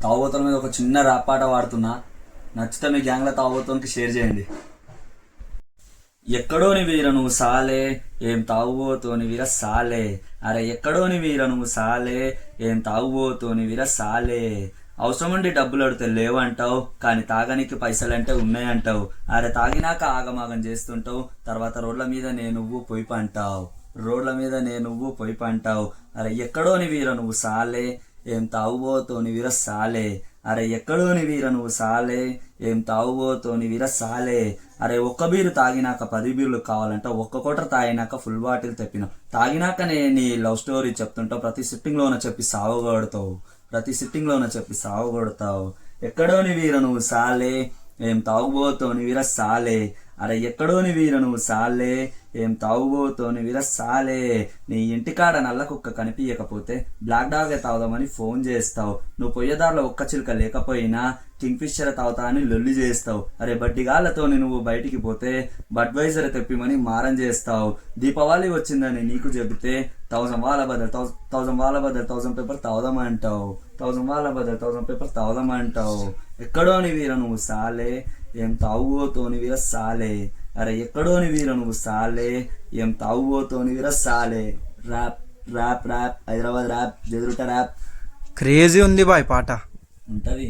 తాగుబోతుల మీద ఒక చిన్న ర్యాప్ పాట పాడుతున్నా. నచ్చితే మీ గ్యాంగ్లో తాగుబోతునికి షేర్ చేయండి. ఎక్కడోని వీర నువ్వు సాలే, ఏం తాగుబోతోని వీర సాలే. అరే ఎక్కడోని వీర నువ్వు సాలే, ఏం తాగుబోతోని వీర సాలే. అవసరం ఉండి డబ్బులు అడితే లేవంటావు, కానీ తాగనికి పైసలంటే ఉన్నాయంటావు. అరే తాగినాక ఆగమాగం చేస్తుంటావు, తర్వాత రోడ్ల మీద నువ్వు పొయ్యి పంటావు. రోడ్ల మీద నువ్వు పొయ్యి పంటావు. అరే ఎక్కడోని వీర నువ్వు సాలే, ఏం తాగుబోతోని వీర సాలే. అరే ఎక్కడోని వీర నువ్వు సాలే, ఏం తాగుబోతోని వీర సాలే. అరే ఒక్క బీరు తాగినాక 10 బీర్లు కావాలంట, ఒక్క కోటర్ తాగినాక ఫుల్ బాటిల్ తెప్పినావు. తాగినాకనే నీ లవ్ స్టోరీ చెప్తుంటావు, ప్రతి సిట్టింగ్లోన చెప్పి సావగొడతావు. ప్రతి సిట్టింగ్లోన చెప్పి సావగొడతావు. ఎక్కడోని వీర నువ్వు సాలే, ఏం తాగుబోతోని వీర సాలే. అరే ఎక్కడోని వీర నువ్వు సాలే, ఏం తాగుబోతోని వీర సాలే. నీ ఇంటికాడ నల్ల కుక్క కనిపించకపోతే బ్లాక్ డాగే తాగుదామని ఫోన్ చేస్తావు. నువ్వు పొయ్యేదారిలో ఒక్క చిలుక లేకపోయినా కింగ్ ఫిషర్ తాగుతా అని లొల్లి చేస్తావు. అరే బడ్డిగాళ్ళతోని నువ్వు బయటికి పోతే బడ్వైజర్ తెప్పిమని మారం చేస్తావు. దీపావళి వచ్చిందని నీకు చెబితే 1000 వాళ్ళ బదులు 1000 పేపర్ తాగుదామంటావు. 1000 వాళ్ళ బదులు 1000 పేపర్ తాగుదామంటావు. ఎక్కడోని వీర నువ్వు సాలే, ఏం తాగుబోతోని వీర సాలే. అరే ఎక్కడోని వీర నువ్వు సాలే, ఏం తాగుబోతోని వీర సాలే. Rap rap rap Hyderabad rap జదురుట ర్యాప్. క్రేజీ ఉంది బాయ్ పాట. ఉంటది.